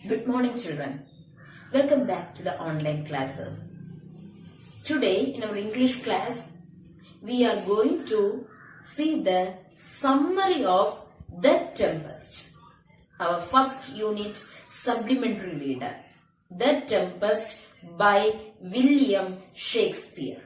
Good morning, children. Welcome back to the online classes. Today in our English class, we are going to see the summary of The Tempest. Our first unit supplementary reader. The Tempest by William Shakespeare.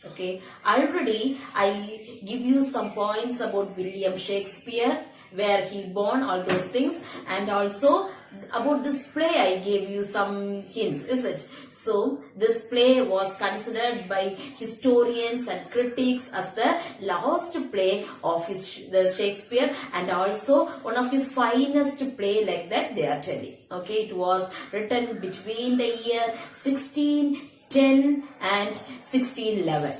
Okay, already I give you some points about William Shakespeare, where he born, all those things, and also about this play I gave you some hints, is it? So this play was considered by historians and critics as the last play of the Shakespeare, and also one of his finest play, like that they are telling. Okay, it was written between the year 1610 and 1611.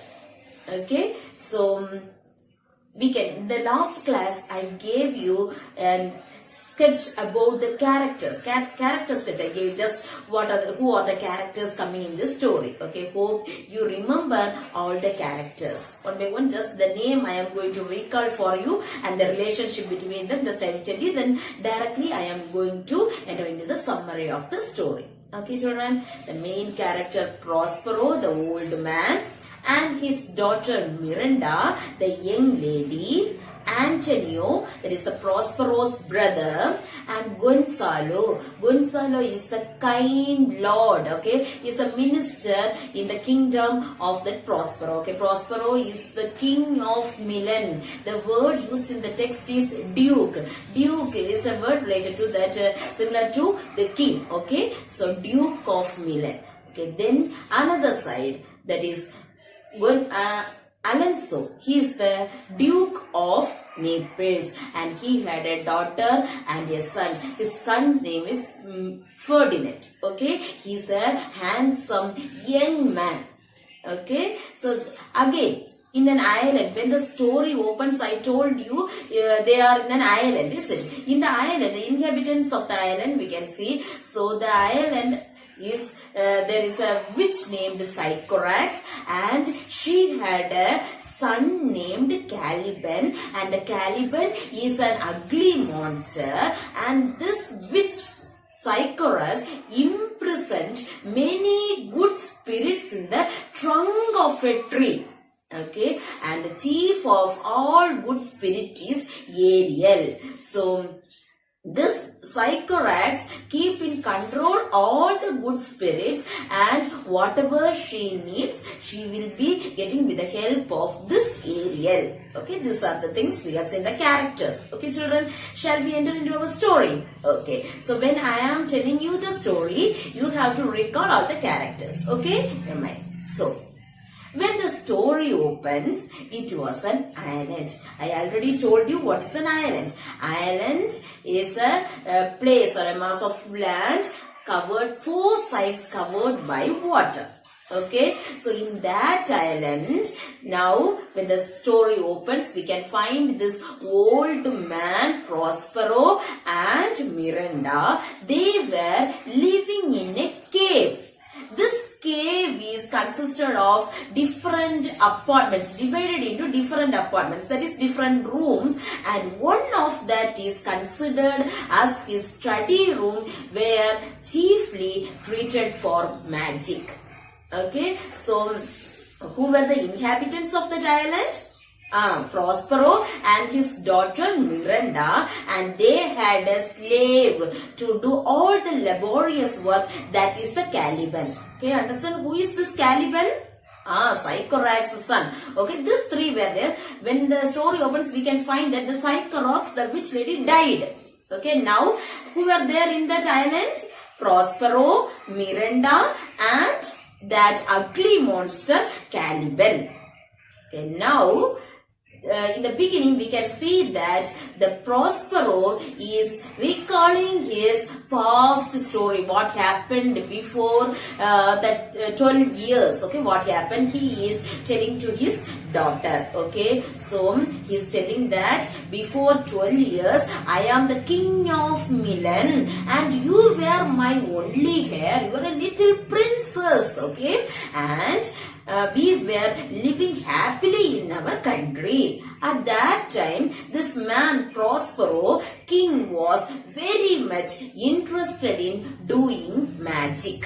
Okay, so we can, in the last class I gave you a sketch about the characters. Character sketch I gave, just who are the characters coming in this story. Okay, hope you remember all the characters. One by one, just the name I am going to recall for you and the relationship between them. Just I will tell you, then directly I am going to enter into the summary of the story. Okay, children, the main character Prospero, the old man, and his daughter Miranda, the young lady, Antonio, that is the Prospero's brother, and Gonzalo. Gonzalo is the kind lord, okay, he is a minister in the kingdom of that Prospero. Okay, Prospero is the king of Milan. The word used in the text is duke. Duke is a word related to that, similar to the king. Okay, so Duke of Milan. Okay, then another side, that is Alonso, he is the Duke of Naples, and he had a daughter and a son. His son's name is Ferdinand. Okay, he is a handsome young man. Okay, so again, in an island, when the story opens, I told you they are in an island, is it? In the island, the inhabitants of the island, we can see. So the island is, there is a witch named Sycorax, and she had a son named Caliban, and the Caliban is an ugly monster, and this witch Sycorax imprisoned many good spirits in the trunk of a tree. Okay, and the chief of all good spirits is Ariel. So this Sycorax keep in control all the good spirits, and whatever she needs, she will be getting with the help of this Ariel. Okay, these are the things we have seen, the characters. Okay, children, shall we enter into our story? Okay, so when I am telling you the story, you have to recall all the characters. Okay, remind. So when the story opens, it was an island. I already told you what is an island. Island is a place or a mass of land covered, four sides covered by water. Okay, so in that island, now when the story opens, we can find this old man Prospero and Miranda. They were living in a cave. This cave is consisted of different apartments, divided into different apartments, that is different rooms, and one of that is considered as his study room, where chiefly treated for magic. Okay, so who were the inhabitants of that island? Prospero and his daughter Miranda, and they had a slave to do all the laborious work, that is the Caliban. Okay, understand who is this Caliban? Sycorax's son. Okay, these three were there. When the story opens, we can find that the Sycorax, the witch lady, died. Okay, now who were there in that island? Prospero, Miranda, and that ugly monster Caliban. Okay, now in the beginning, we can see that the Prospero is recalling his past story, what happened before that 12 years. Okay, what happened, he is telling to his daughter. Okay, so He is telling that before 12 years, I am the king of Milan and you were my only heir. You were a little princess, okay? And we were living happily in our country. At that time, this man Prospero, king, was very much interested in doing magic.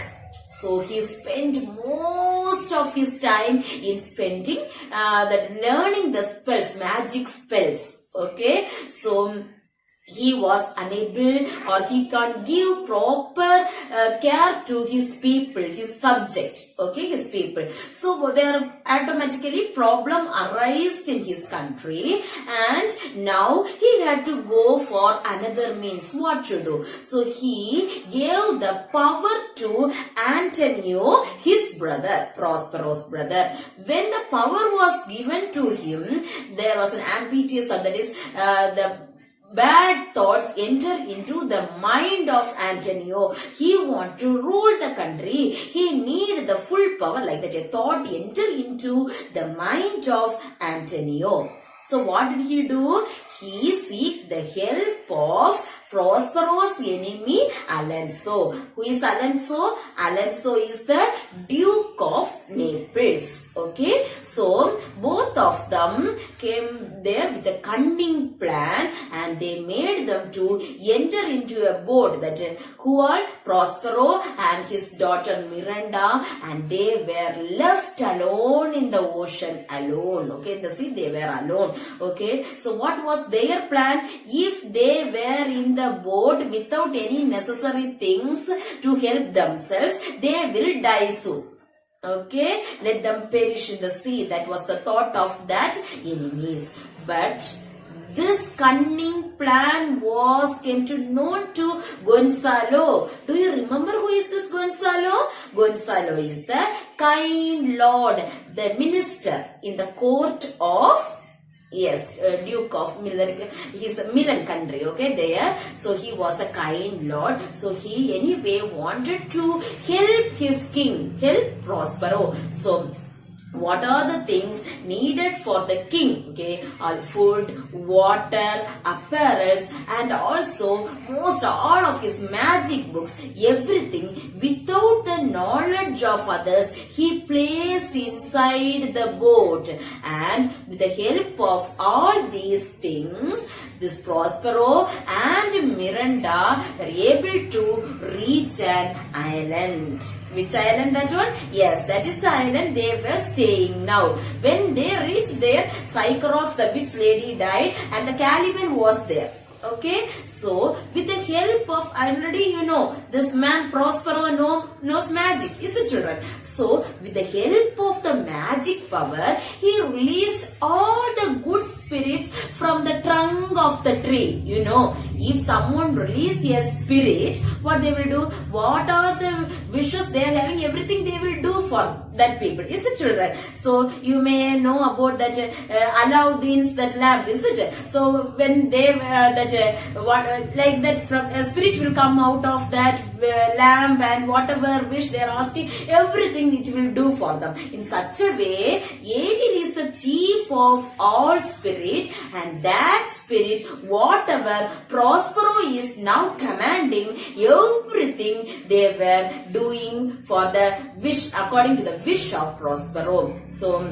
So he spent most of his time in spending learning the spells, magic spells. Okay, so he was unable or he can't give proper care to his people, his subject, okay, his people. So there automatically problem arised in his country and now he had to go for another means. What to do? So he gave the power to Antonio, his brother, Prospero's brother. When the power was given to him, there was an ambitious thought, that is the bad thoughts enter into the mind of Antonio. He want to rule the country. He need the full power, like that a thought enter into the mind of Antonio. So what did he do? He seek the help of Prospero's enemy Alonso. Who is Alonso? Alonso is the Duke of Naples. Okay. So both of them came there with a cunning plan and they made them to enter into a boat that who are Prospero and his daughter Miranda, and they were left alone in the ocean, alone. Okay, in the sea they were alone. Okay, so what was their plan? If they were in the boat without any necessary things to help themselves, they will die soon. Okay, let them perish in the sea. That was the thought of that enemies. But this cunning plan came to known to Gonzalo. Do you remember who is this Gonzalo? Gonzalo is the kind lord, the minister in the court of Duke of Milan. He's the Milan country, okay, there. So he was a kind lord. So he anyway wanted to help his king, help Prospero. So what are the things needed for the king? Okay, all food, water, apparels, and also all of his magic books, everything without the knowledge of others, he placed inside the boat. And with the help of all these things, this Prospero and Miranda were able to reach an island. Which island that one? Yes, that is the island they were staying now. When they reached there, Sycorax, the witch lady, died and the Caliban was there. Okay, so with the help of, already you know, this man Prospero knows magic, is it, children? So with the help of the magic power, he released all the good spirits from the trunk of the tree. You know, if someone release a spirit, what they will do? What are the wishes they are having? Everything they will do for that people, is it, children? So you may know about that Aladdin's that lamp, is it? So when they like that, from a spirit will come out of that lamp, and whatever wish they are asking, everything it will do for them. In such a way, Ariel is the chief of all spirit, and that spirit, whatever Prospero is now commanding, everything they were doing for the wish, according to the wish of Prospero. So,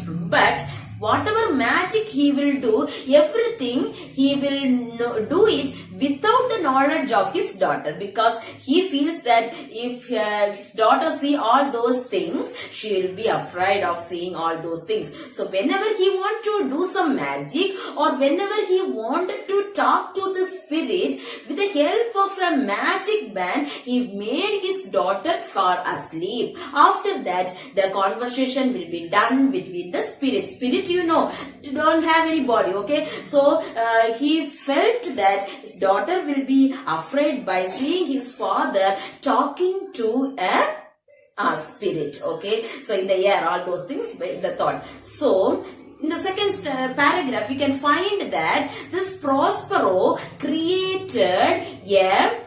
but whatever magic he will do, everything he will do it without the knowledge of his daughter, because he feels that if his daughter see all those things, she will be afraid of seeing all those things. So whenever he want to do some magic, or whenever he wanted to talk to the spirit, with the help of a magic band, he made his daughter fall asleep. After that, the conversation will be done between the spirit. Spirit, you know, don't have any body, okay? So he felt that his daughter will be afraid by seeing his father talking to a spirit, okay? So in the air, all those things, the thought. So in the second paragraph, we can find that this Prospero created a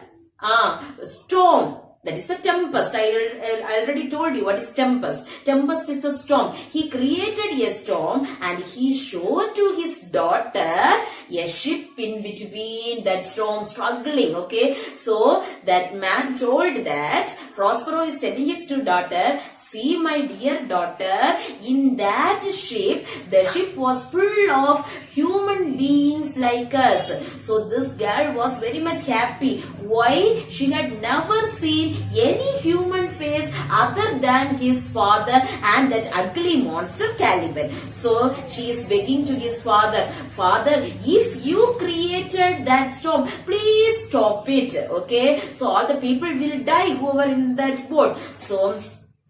storm. That is the tempest. I already told you what is tempest. Tempest is the storm. He created a storm and he showed to his daughter a ship in between that storm struggling. Okay. So that man told that, Prospero is telling his daughter, see my dear daughter, in that ship, the ship was full of human beings like us. So this girl was very much happy. Why? She had never seen any human face other than his father and that ugly monster Caliban. So she is begging to his father, Father, if you created that storm, please stop it. Okay. So all the people will die who were in that boat. So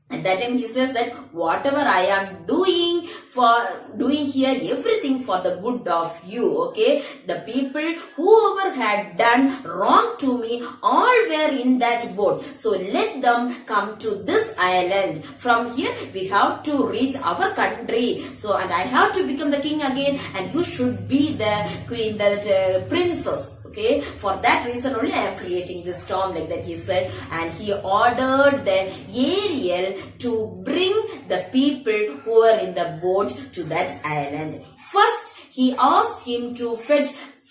at that time he says that whatever I am doing here, everything for the good of you. Okay. The people whoever had done wrong to me, all were in that boat. So let them come to this island. From here we have to reach our country. So and I have to become the king again and you should be the queen, the princess. Okay, for that reason only I am creating this storm, like that he said. And he ordered then Ariel to bring the people who were in the boat to that island. First, he asked him to fetch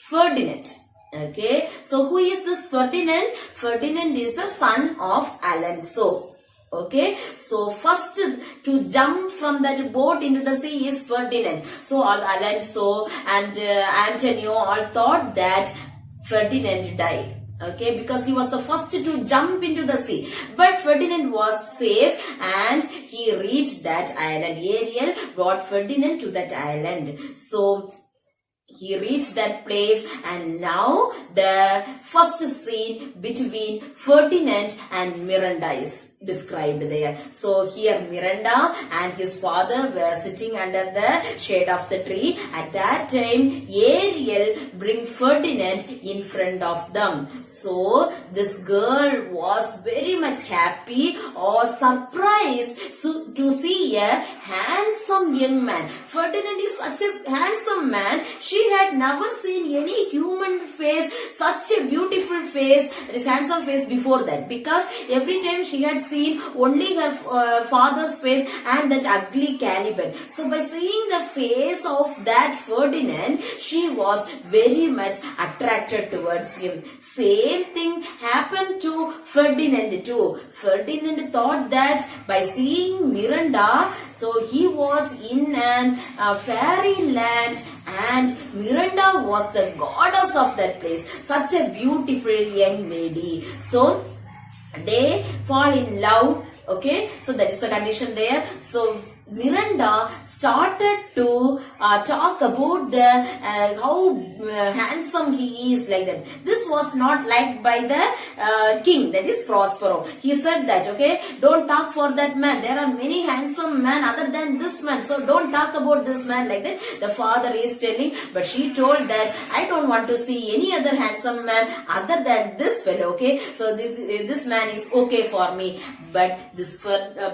Ferdinand. Okay, so who is this Ferdinand? Ferdinand is the son of Alonso. Okay, so first to jump from that boat into the sea is Ferdinand. So all Alonso and Antonio all thought that Ferdinand died. Okay, because he was the first to jump into the sea. But Ferdinand was safe and he reached that island. Ariel brought Ferdinand to that island. So he reached that place and now the first scene between Ferdinand and Miranda is described there. So here Miranda and his father were sitting under the shade of the tree. At that time Ariel bring Ferdinand in front of them. So this girl was very much happy or surprised to see a handsome young man. Ferdinand is such a handsome man. She had never seen any human face, such a beautiful face, this handsome face before that, because every time she had seen only her father's face and that ugly Caliban. So by seeing the face of that Ferdinand, she was very much attracted towards him. Same thing happened to Ferdinand too. Ferdinand thought that by seeing Miranda, so he was in an fairy land and Miranda was the goddess of that place. Such a beautiful young lady. So they fall in love. Okay, so that is the condition there. So Miranda started to talk about the how handsome he is, like that. This was not liked by the king, that is Prospero. He said that, okay, don't talk for that man. There are many handsome men other than this man. So don't talk about this man, like that. The father is telling, but she told that I don't want to see any other handsome man other than this fellow. Okay, so this man is okay for me. But this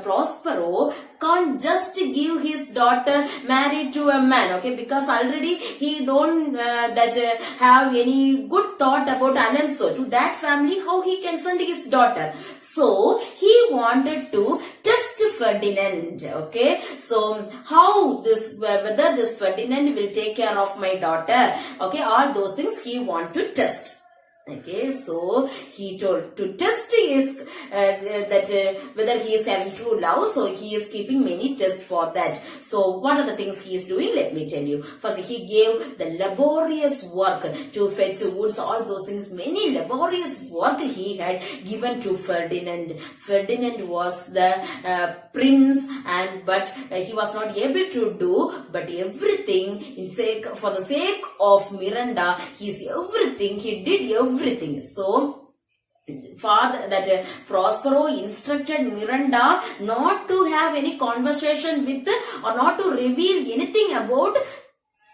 Prospero can't just give his daughter married to a man, okay, because already he don't have any good thought about Alonso. To that family, how he can send his daughter? So he wanted to test Ferdinand, okay. So how this, whether this Ferdinand will take care of my daughter, okay, all those things he want to test. Okay, so he told to test his whether he is having true love. So he is keeping many tests for that. So what are the things he is doing? Let me tell you. First, he gave the laborious work to fetch woods, all those things. Many laborious work he had given to Ferdinand. Ferdinand was the prince, but he was not able to do. But everything for the sake of Miranda, he did everything. So Prospero instructed Miranda not to have any conversation with or not to reveal anything about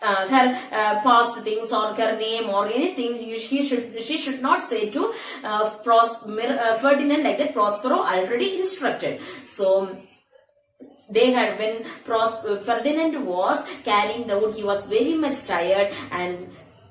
her past things or her name or anything. She should not say to Ferdinand, like that Prospero already instructed. So they had, when Ferdinand was carrying the wood, he was very much tired, and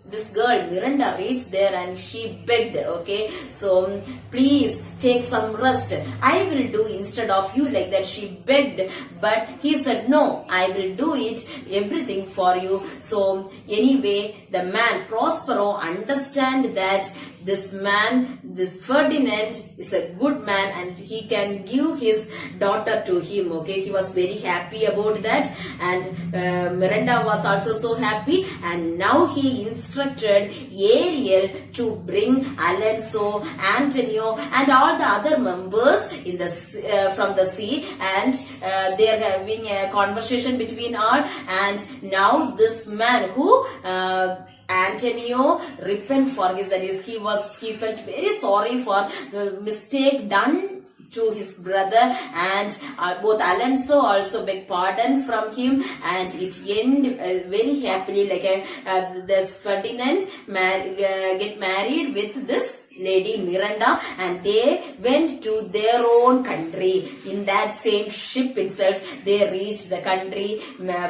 this girl Miranda reached there and she begged, okay, so please take some rest. I will do instead of you, like that she begged. But he said, no, I will do it, everything for you. So anyway, the man Prospero understand that this man, this Ferdinand is a good man and he can give his daughter to him. Okay, he was very happy about that, and Miranda was also so happy. And now he instructed Ariel to bring Alonso, Antonio, and all the other members in the from the sea, and they are having a conversation between all. And now this man who Antonio repent for his, that is, he felt very sorry for the mistake done to his brother, and both Alonso also beg pardon from him, and it ended very happily, like this Ferdinand get married with this lady Miranda, and they went to their own country. In that same ship itself, they reached the country.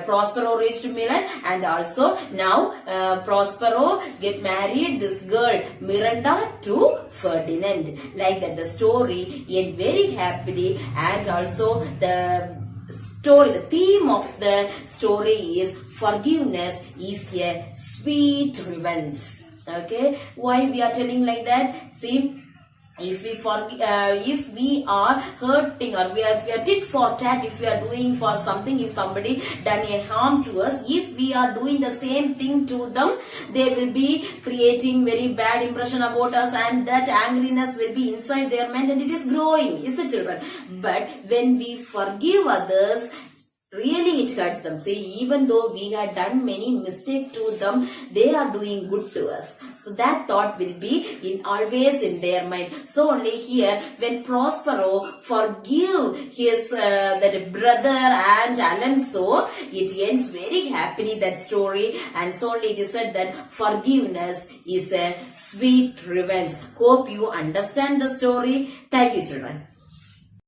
Prospero reached Milan, and also now Prospero get married this girl Miranda to Ferdinand. Like that, the story ended very happily, and also the story, the theme of the story is forgiveness is a sweet revenge. Okay, why we are telling like that? See, if we are hurting, or we are tit for tat, if we are doing for something, if somebody done a harm to us, if we are doing the same thing to them, they will be creating very bad impression about us, and that angriness will be inside their mind, and it is growing, is it, children? But when we forgive others, really it hurts them. See, even though we had done many mistakes to them, they are doing good to us. So that thought will be always in their mind. So only here, when Prospero forgive his that brother and Alonso, it ends very happily, that story. And so only it is said that forgiveness is a sweet revenge. Hope you understand the story. Thank you, children.